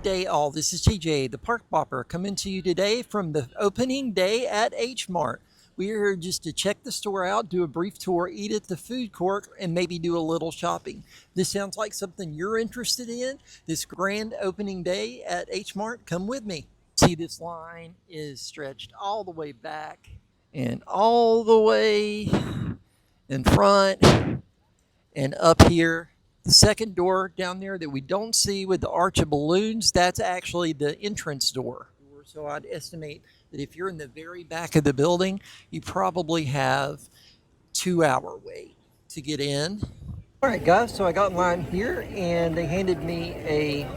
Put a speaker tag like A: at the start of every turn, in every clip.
A: day all. This is TJ, the Park Bopper, coming to you today from the opening day at H Mart. We are here just to check the store out, do a brief tour, eat at the food court, and maybe do a little shopping. This sounds like something you're interested in. This grand opening day at H Mart, come with me. See, this line is stretched all the way back and all the way in front and up here. The second door down there that we don't see with the arch of balloons, that's actually the entrance door. So I'd estimate that if you're in the very back of the building, you probably have 2-hour wait to get in. All right, guys, so I got in line here and they handed me a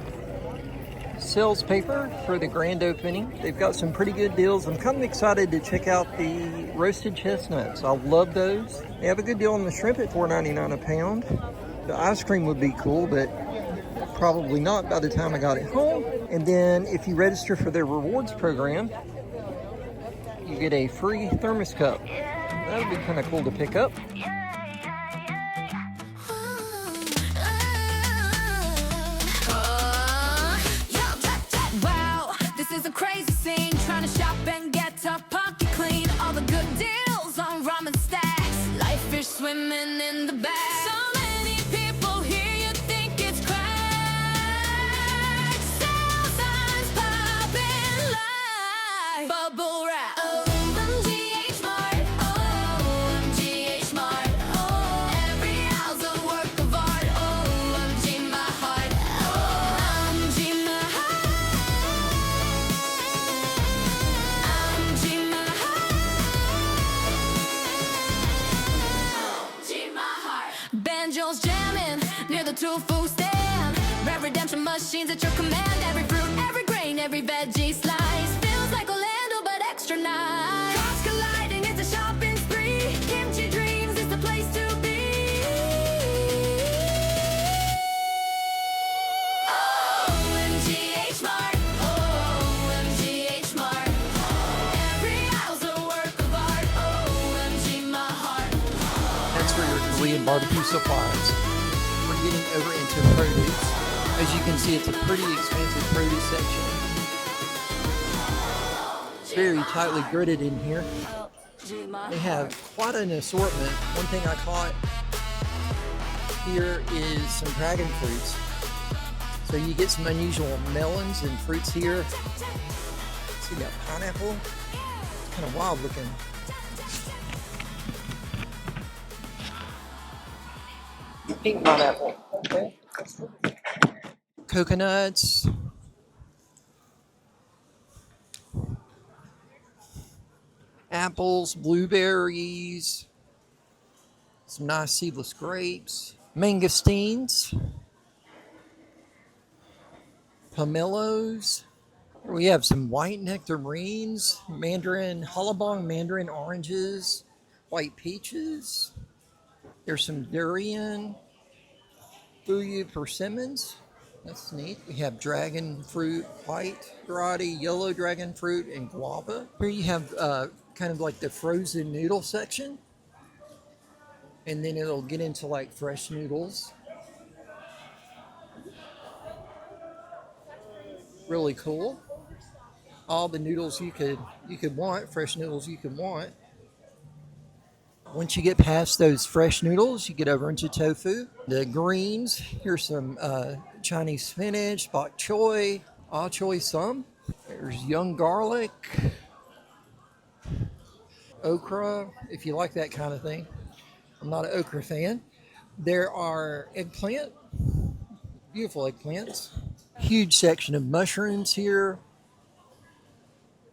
A: sales paper for the grand opening. They've got some pretty good deals. I'm kind of excited to check out the roasted chestnuts. I love those. They have a good deal on the shrimp at $4.99 a pound. The ice cream would be cool, but probably not by the time I got it home. And then if you register for their rewards program, you get a free thermos cup. That would be kind of cool to pick up.
B: Wow, this is a crazy scene. Trying to shop and get Tapokei clean. All the good deals on ramen stacks. Live fish swimming in the bag. Banjos jamming near the tofu stand. Rare redemption machines at your command. Every fruit, every grain, every veggie slice. Feels like Orlando, but extra nice. Cross colliding, it's a shopping spree. Kimchi dreams is the place to be. OMG H Mart. OMG H Mart. Every aisle's a work of art. OMG my heart.
A: That's for your Korean barbecue supplies. We're getting over into produce. As you can see, it's a pretty expensive produce section. It's very tightly gridded in here. They have quite an assortment. One thing I caught here is some dragon fruits. So you get some unusual melons and fruits here. See that pineapple? It's kind of wild looking. Pink pineapple. Okay. Coconuts. Apples, blueberries. Some nice seedless grapes. Mangosteens. Pomelos. We have some white nectarines, mandarin, hallabong mandarin oranges, white peaches. There's some durian, Wagyu persimmons. That's neat. We have dragon fruit, white variety, yellow dragon fruit, and guava. Here you have kind of like the frozen noodle section. And then it'll get into like fresh noodles. Really cool. All the noodles you could want, fresh noodles you could want. Once you get past those fresh noodles, you get over into tofu. The greens, here's some Chinese spinach, bok choy, ah choy sum. There's young garlic, okra, if you like that kind of thing. I'm not an okra fan. There are eggplant, beautiful eggplants. Huge section of mushrooms here.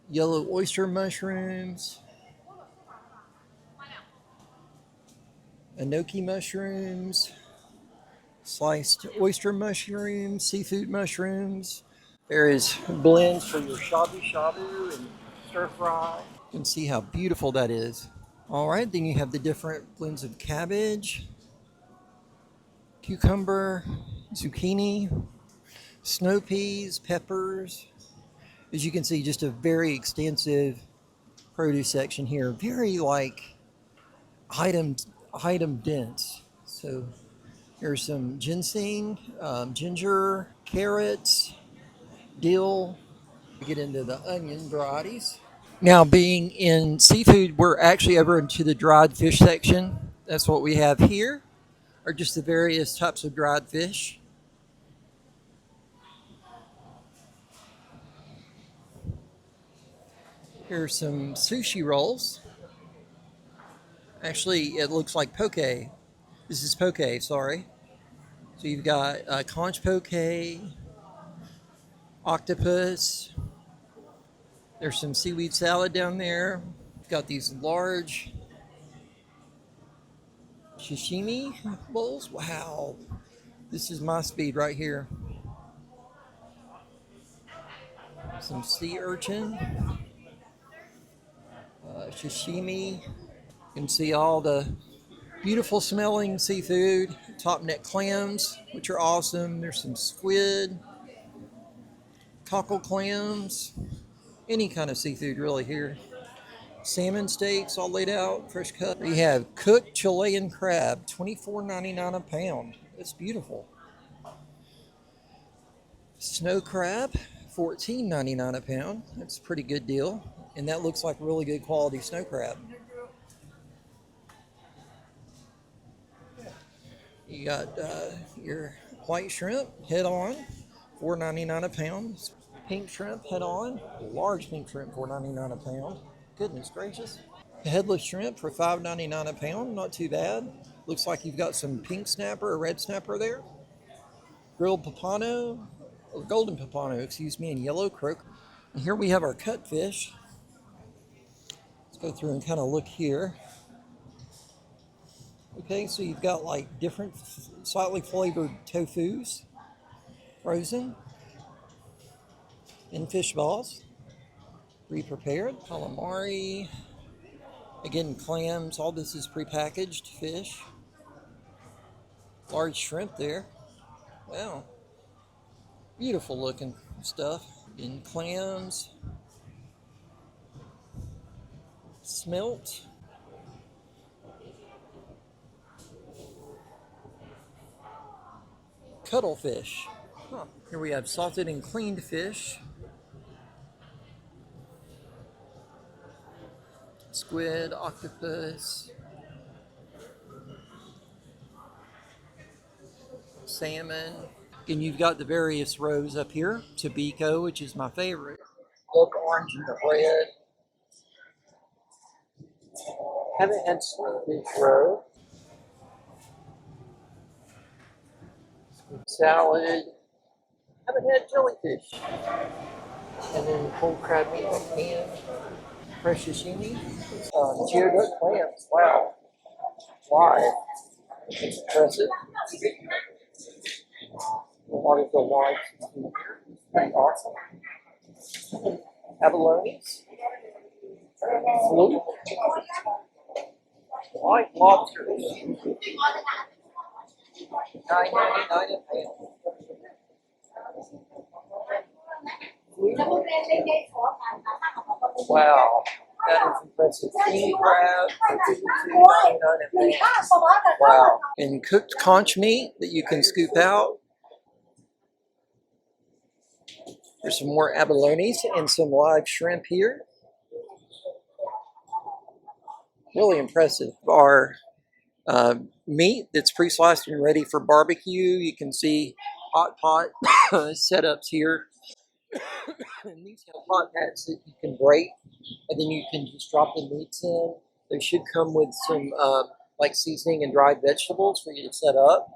A: Yellow oyster mushrooms. Enoki mushrooms, sliced oyster mushrooms, seafood mushrooms. There is blends for your shabu shabu and stir fry. You can see how beautiful that is. All right, then you have the different blends of cabbage, cucumber, zucchini, snow peas, peppers. As you can see, just a very extensive produce section here. Very like item dense. So here's some ginseng, ginger, carrots, dill. We get into the onion varieties. Now, being in seafood, we're actually over into the dried fish section. That's what we have here, are just the various types of dried fish. Here's some sushi rolls. Actually, it looks like poke. This is poke, sorry. So you've got conch poke, octopus. There's some seaweed salad down there. You've got these large sashimi bowls. Wow, this is my speed right here. Some sea urchin, sashimi. You can see all the beautiful smelling seafood. Top neck clams, which are awesome. There's some squid, cockle clams, any kind of seafood really here. Salmon steaks all laid out, fresh cut. We have cooked Chilean crab, $24.99 a pound. That's beautiful. Snow crab, $14.99 a pound. That's a pretty good deal. And that looks like really good quality snow crab. You got your white shrimp, head on, $4.99 a pound. Pink shrimp, head on, large pink shrimp, $4.99 a pound. Goodness gracious. Headless shrimp for $5.99 a pound, not too bad. Looks like you've got some pink snapper or red snapper there. Grilled pompano, or golden pompano, excuse me, and yellow croaker. And here we have our cut fish. Let's go through and kind of look here. Okay, so you've got like different slightly flavored tofus, frozen, in fish balls, pre-prepared. Calamari, again clams, all this is pre-packaged fish. Large shrimp there. Wow, beautiful looking stuff. In clams, smelt, cuttlefish. Huh. Here we have salted and cleaned fish, squid, octopus, salmon. And you've got the various rows up here. Tapokei, which is my favorite. Look, orange and the red. Haven't had sweetfish row. Squid salad. Haven't had jellyfish. And then cold crab meat in a can. Fresh sashimi. Geoduck clams. Wow. Live. Impressive. A lot of the live sashimi here. Pretty awesome. Abalones. Fluke. White lobster. $9.99 a pound. Wow, that is impressive. King crab, $52.99 a pound. Wow. And cooked conch meat that you can scoop out. There's some more abalones and some live shrimp here. Really impressive. Our meat that's pre-sliced and ready for barbecue. You can see hot pot setups here. And these have hot pats that you can break, and then you can just drop the meats in. They should come with some like seasoning and dried vegetables for you to set up.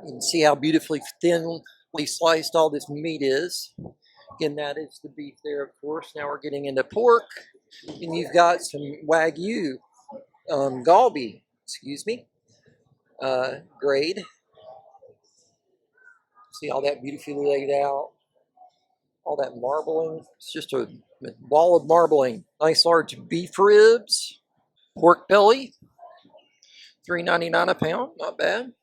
A: You can see how beautifully thinly sliced all this meat is. Again, that is the beef there, of course. Now we're getting into pork, and you've got some Wagyu, Galbi, excuse me, grade. See all that beautifully laid out, all that marbling. It's just a wall of marbling. Nice large beef ribs, pork belly, $3.99 a pound, not bad.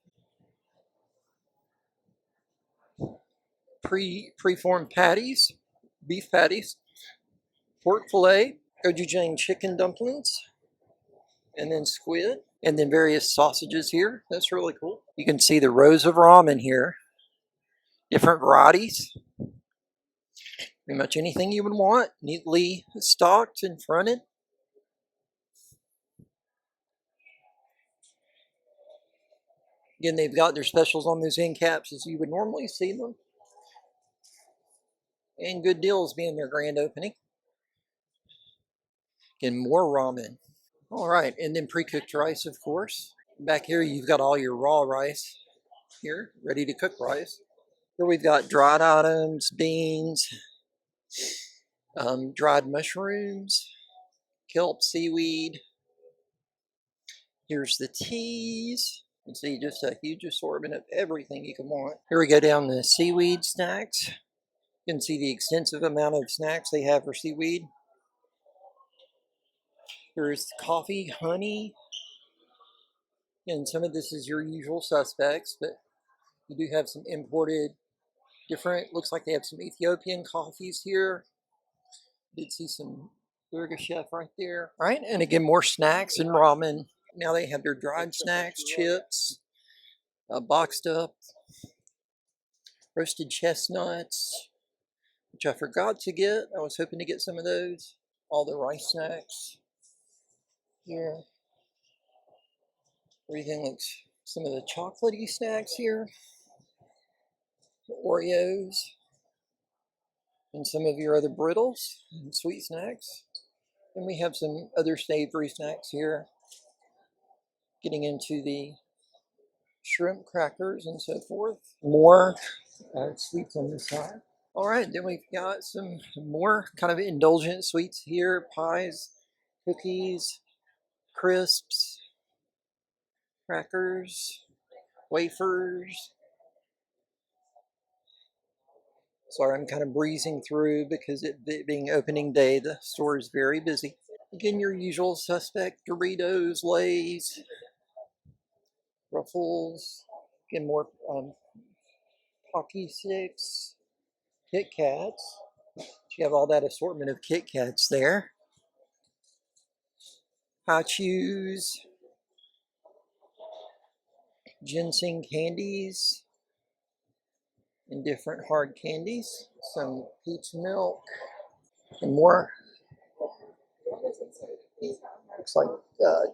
A: Preformed patties, beef patties, pork fillet, gochujang chicken dumplings, and then squid, and then various sausages here. That's really cool. You can see the rows of ramen here. Different varieties. Pretty much anything you would want, neatly stocked and fronted. Again, they've got their specials on those end caps as you would normally see them. And good deals being their grand opening. Again, more ramen. All right, and then pre-cooked rice, of course. Back here, you've got all your raw rice here, ready to cook rice. Here we've got dried items, beans, dried mushrooms, kelp, seaweed. Here's the teas. You can see just a huge assortment of everything you can want. Here we go down the seaweed snacks. You can see the extensive amount of snacks they have for seaweed. Here's coffee, honey. And some of this is your usual suspects, but you do have some imported different, looks like they have some Ethiopian coffees here. Did see some burger chef right there. All right, and again, more snacks and ramen. Now they have their dried snacks, chips, boxed up, roasted chestnuts, which I forgot to get. I was hoping to get some of those. All the rice snacks here. Everything looks, some of the chocolatey snacks here. Oreos. And some of your other brittles and sweet snacks. And we have some other savory snacks here. Getting into the shrimp crackers and so forth. More sweets on this side. All right, then we've got some more kind of indulgent sweets here. Pies, cookies, crisps, crackers, wafers. Sorry, I'm kind of breezing through because it being opening day, the store is very busy. Again, your usual suspect, Doritos, Lay's, Ruffles, again, more Pocky Sticks, Kit Kats. You have all that assortment of Kit Kats there. Hot Chews, ginseng candies, and different hard candies. Some peach milk, and more. Looks like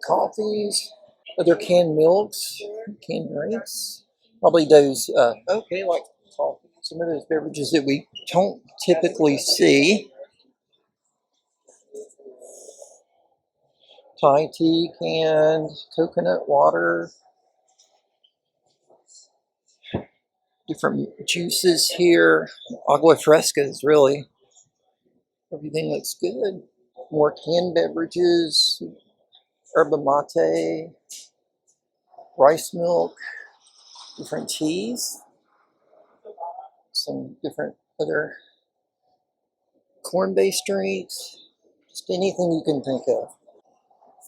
A: coffees, other canned milks, canned drinks. Probably those, okay, like coffee. Some of those beverages that we don't typically see. Thai tea, canned coconut water. Different juices here. Agua frescas, really. Everything looks good. More canned beverages. Yerba mate. Rice milk. Different teas. Some different other corn-based drinks. Just anything you can think of.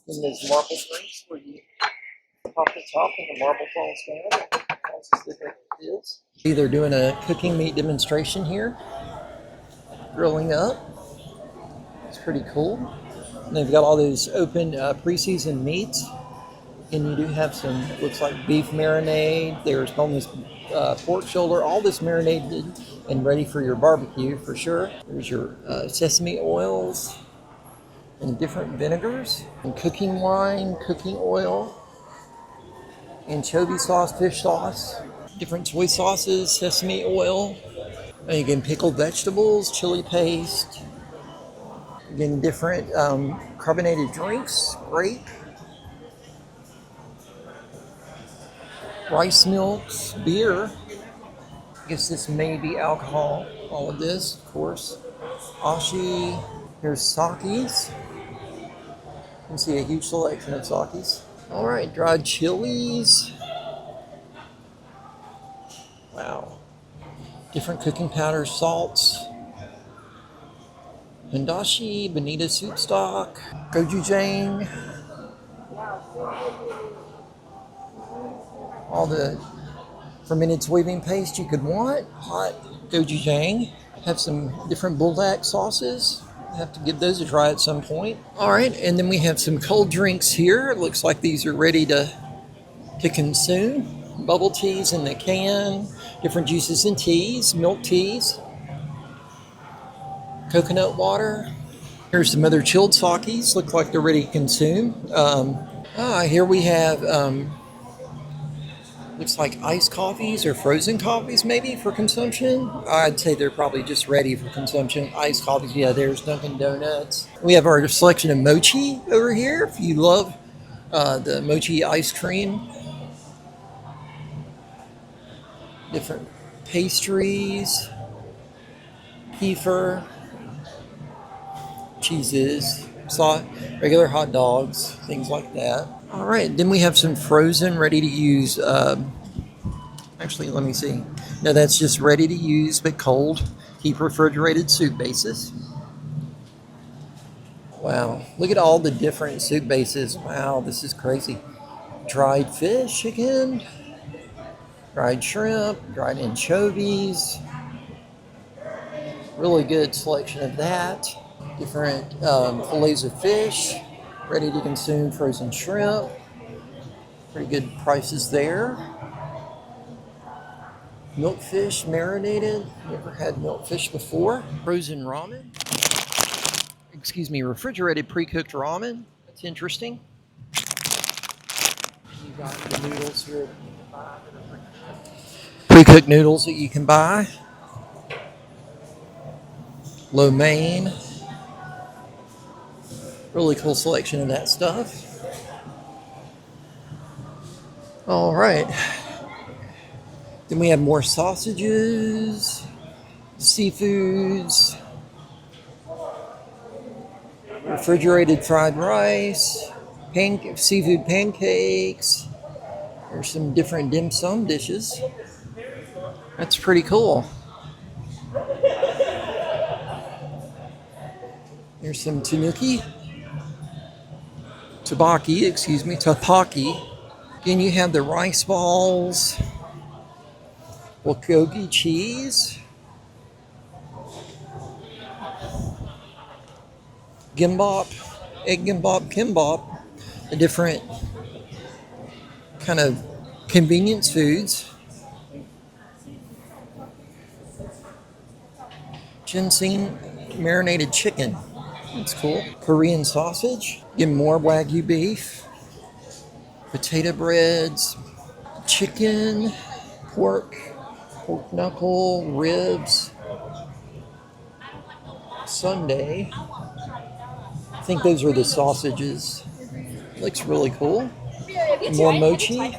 A: And there's marble drinks where you pop the top and the marble falls down. They're doing a cooking meat demonstration here. Grilling up. It's pretty cool. And they've got all those open pre-seasoned meats. And you do have some, looks like beef marinade. There's boneless pork shoulder. All this marinated and ready for your barbecue for sure. There's your sesame oils and different vinegars. And cooking wine, cooking oil. Anchovy sauce, fish sauce. Different soy sauces, sesame oil. And again, pickled vegetables, chili paste. Again, different carbonated drinks, grape. Rice milks, beer. I guess this may be alcohol, all of this, of course. Ashi. Here's sakis. You can see a huge selection of sakis. All right, dried chilies. Wow. Different cooking powders, salts. Handashi, bonita soup stock, gochujang. All the fermented soybean paste you could want. Hot gochujang. Have some different buldak sauces. Have to give those a try at some point. All right, and then we have some cold drinks here. It looks like these are ready to consume. bubble teas in the can, different juices and teas, milk teas, coconut water. Here's some other chilled sakis. Look like they're ready to consume. Here we have looks like iced coffees or frozen coffees maybe for consumption. I'd say they're probably just ready for consumption. Iced coffees, yeah, there's Dunkin' Donuts. We have our selection of mochi over here. If you love the mochi ice cream, different pastries, kefir, cheeses, regular hot dogs, things like that. All right, then we have some frozen, ready to use. Actually, let me see. No, that's just ready to use, but cold, keep refrigerated soup bases. Wow, look at all the different soup bases. Wow, this is crazy. Dried fish again, dried shrimp, dried anchovies. Really good selection of that. Different fillets of fish, ready to consume frozen shrimp. Pretty good prices there. Milkfish marinated. Never had milkfish before. Frozen ramen. Excuse me, refrigerated pre-cooked ramen. That's interesting. You got the noodles here. Pre-cooked noodles that you can buy. Lo mein. Really cool selection of that stuff. All right. Then we have more sausages, seafoods, refrigerated fried rice, seafood pancakes. There's some different dim sum dishes. That's pretty cool. There's some tapokei. Again, you have the rice balls, bulgogi cheese, Gimbop, egg Gimbop, Kimbap, the different kind of convenience foods. Ginseng marinated chicken. That's cool. Korean sausage. Again, more Wagyu beef. Potato breads. Chicken. Pork knuckle. Ribs. Sundae. I think those are the sausages. Looks really cool. More mochi.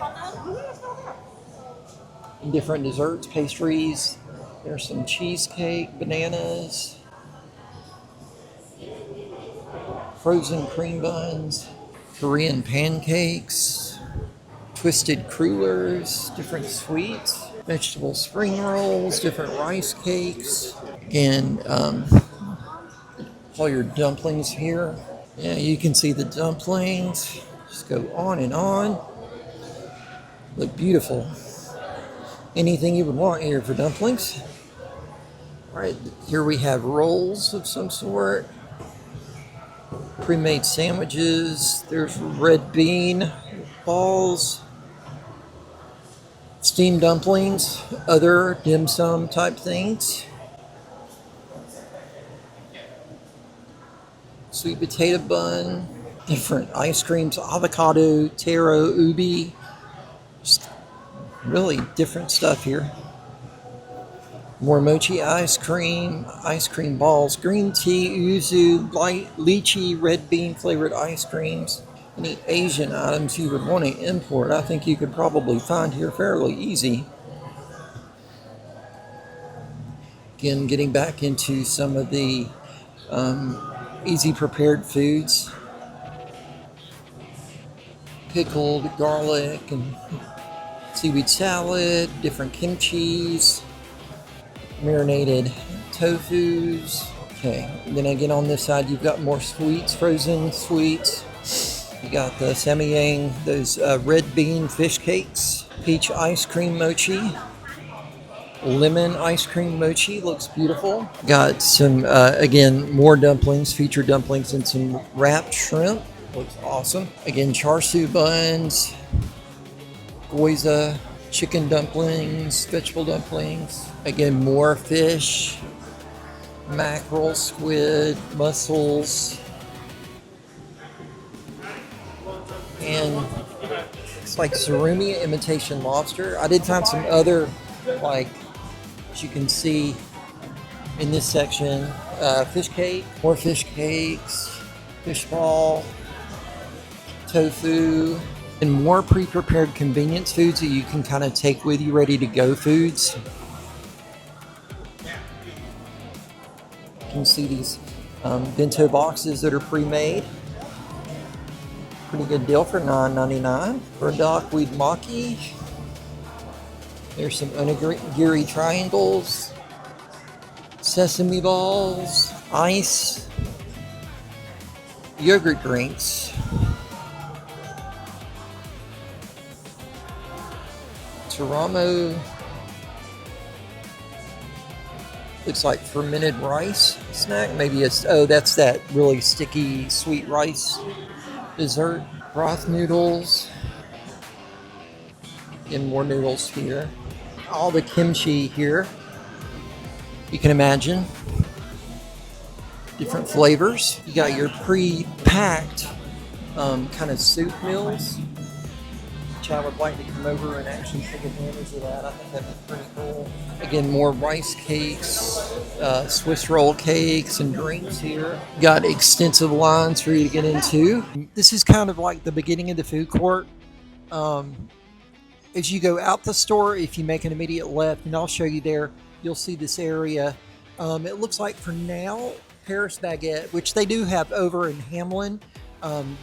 A: Different desserts, pastries. There's some cheesecake, bananas. Frozen cream buns, Korean pancakes, twisted crullers, different sweets, vegetable spring rolls, different rice cakes, and all your dumplings here. Yeah, you can see the dumplings. Just go on and on. Look beautiful. Anything you would want here for dumplings. All right, here we have rolls of some sort. Pre-made sandwiches. There's red bean balls, steamed dumplings, other dim sum type things. Sweet potato bun, different ice creams, avocado, taro, ubi. Just really different stuff here. More mochi ice cream balls, green tea, yuzu, light lychee, red bean flavored ice creams. Any Asian items you would want to import, I think you could probably find here fairly easy. Again, getting back into some of the easy prepared foods. Pickled garlic and seaweed salad, different kimchis. Marinated tofus. Okay, and then again on this side you've got more sweets, frozen sweets. You got the samyang, those red bean fish cakes, peach ice cream mochi, lemon ice cream mochi, looks beautiful. Got some, again, more dumplings, featured dumplings, and some wrapped shrimp, looks awesome. Again, char siu buns, gyoza, chicken dumplings, vegetable dumplings. Again, more fish, mackerel, squid, mussels, and it's like surimi imitation lobster. I did find some other, like, as you can see in this section, fish cake, more fish cakes, fish ball, tofu, and more pre-prepared convenience foods that you can kind of take with you, ready to go foods. You can see these bento boxes that are pre-made. Pretty good deal for $9.99. Burdock-weed maki. There's some onigiri triangles, sesame balls, ice, yogurt drinks, Taramo, looks like fermented rice snack. Maybe it's, oh, that's that really sticky sweet rice dessert. Broth noodles, and more noodles here. All the kimchi here, you can imagine. Different flavors. You got your pre-packed kind of soup meals, which I would like to come over and actually take advantage of that. I think that'd be pretty cool. Again, more rice cakes, Swiss roll cakes, and drinks here. Got extensive lines for you to get into. This is kind of like the beginning of the food court. As you go out the store, if you make an immediate left, and I'll show you there, you'll see this area. It looks like for now, Paris Baguette, which they do have over in Hamlin,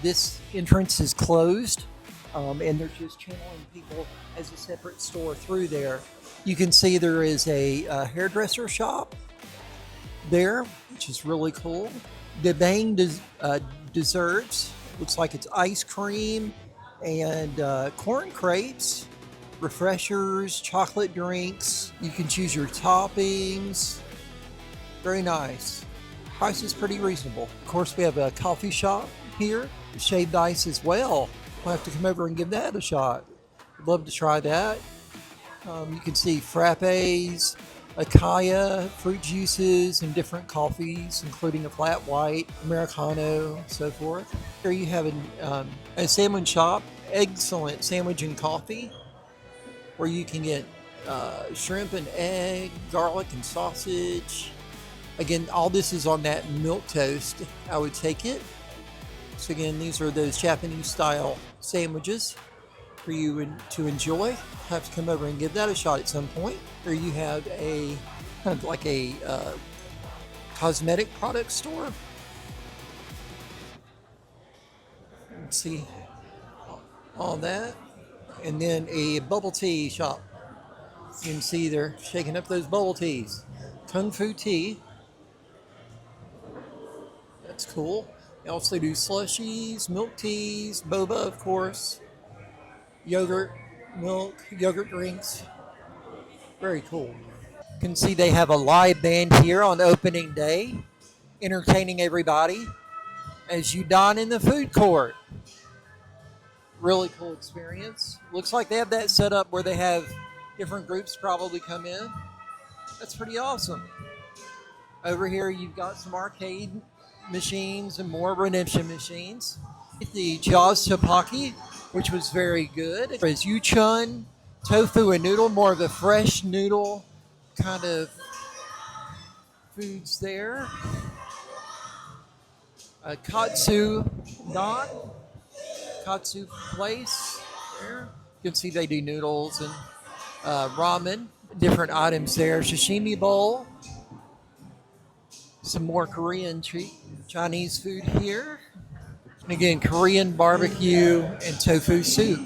A: this entrance is closed. And they're just channeling people as a separate store through there. You can see there is a hairdresser shop there, which is really cool. The Bang desserts, looks like it's ice cream and corn crepes, refreshers, chocolate drinks. You can choose your toppings. Very nice. Price is pretty reasonable. Of course, we have a coffee shop here, shaved ice as well. I'll have to come over and give that a shot. I'd love to try that. You can see frappes, acai, fruit juices, and different coffees, including a flat white, Americano, so forth. Here you have a sandwich shop, excellent sandwich and coffee, where you can get shrimp and egg, garlic and sausage. Again, all this is on that milk toast. I would take it. So again, these are those Japanese style sandwiches for you to enjoy. Have to come over and give that a shot at some point. Here you have a kind of like a cosmetic product store. Let's see all that. And then a bubble tea shop. You can see they're shaking up those bubble teas. Kung Fu tea. That's cool. They also do slushies, milk teas, boba, of course, yogurt, milk, yogurt drinks. Very cool. You can see they have a live band here on opening day, entertaining everybody as you dine in the food court. Really cool experience. Looks like they have that set up where they have different groups probably come in. That's pretty awesome. Over here you've got some arcade machines and more redemption machines. The Jaws Tapokei, which was very good. There's Yuchun, tofu and noodle, more of the fresh noodle kind of foods there. Katsu Don, Katsu Place there. You can see they do noodles and ramen, different items there. Sashimi bowl. Some more Korean Chinese food here. And again, Korean barbecue and tofu soup.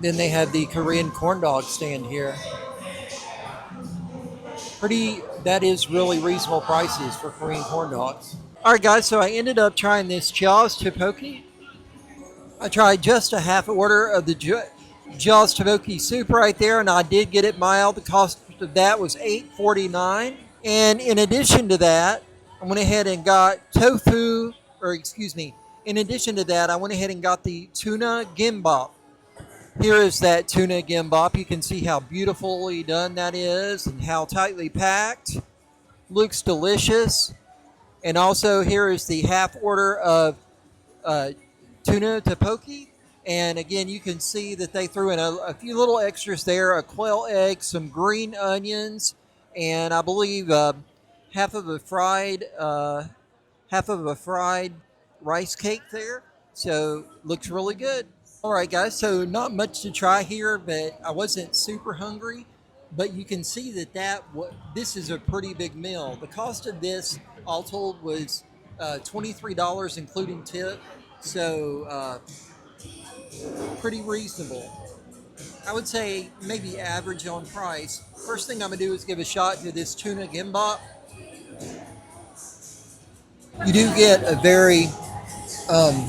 A: Then they have the Korean corn dog stand here. That is really reasonable prices for Korean corn dogs. All right, guys, so I ended up trying this Jaws Tapokei. I tried just a half order of the Jaws Tapokei soup right there, and I did get it mild. The cost of that was $8.49. And in addition to that, I went ahead and got In addition to that, I went ahead and got the tuna Gimbop. Here is that tuna Gimbop. You can see how beautifully done that is and how tightly packed. Looks delicious. And also here is the half order of uh, tuna Tapokei. And again, you can see that they threw in a few little extras there: a quail egg, some green onions, and I believe half of a fried half of a fried rice cake there. So looks really good. All right, guys. So not much to try here, but I wasn't super hungry. But you can see this is a pretty big meal. The cost of this, all told, was $23 including tip. So pretty reasonable. I would say maybe average on price. First thing I'm gonna do is give a shot to this tuna gimbap. You do get a very um,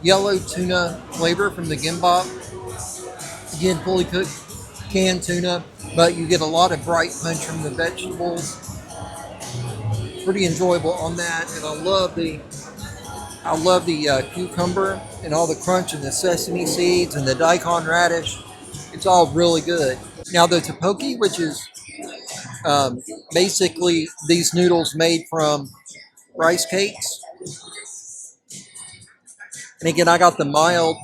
A: yellow tuna flavor from the gimbap. Again, fully cooked canned tuna, but you get a lot of bright punch from the vegetables. Pretty enjoyable on that, and I love the cucumber and all the crunch and the sesame seeds and the daikon radish. It's all really good. Now the tapokei, which is um, basically these noodles made from rice cakes, and again I got the mild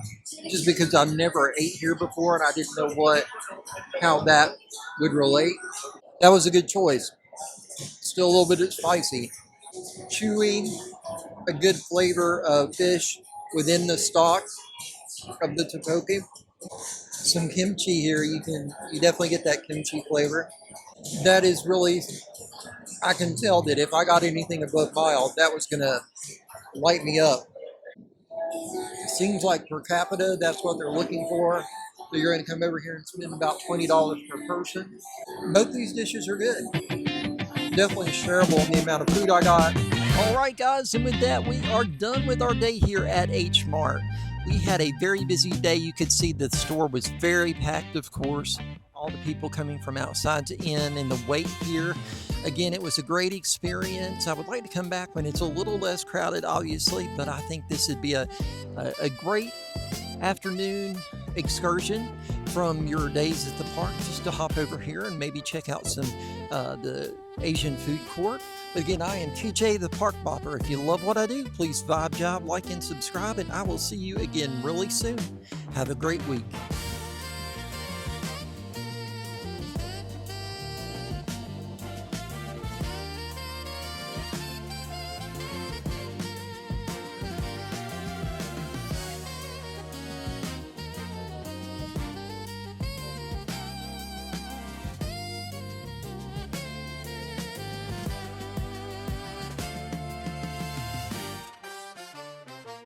A: just because I've never ate here before and I didn't know how that would relate. That was a good choice. Still a little bit spicy, chewy, a good flavor of fish within the stock of the tapokei. Some kimchi here. You definitely get that kimchi flavor. That is really, I can tell that if I got anything above mild, that was gonna light me up. Seems like per capita, that's what they're looking for. So you're gonna come over here and spend about $20 per person. Both these dishes are good. Definitely shareable in the amount of food I got. All right, guys, and with that, we are done with our day here at H Mart. We had a very busy day. You could see the store was very packed, of course. All the people coming from outside to in, and the wait here. Again, it was a great experience. I would like to come back when it's a little less crowded, obviously, but I think this would be a great afternoon excursion from your days at the park, just to hop over here and maybe check out the Asian food court. But again, I am TJ the Park Bopper. If you love what I do, please vibe, job, like, and subscribe, and I will see you again really soon. Have a great week.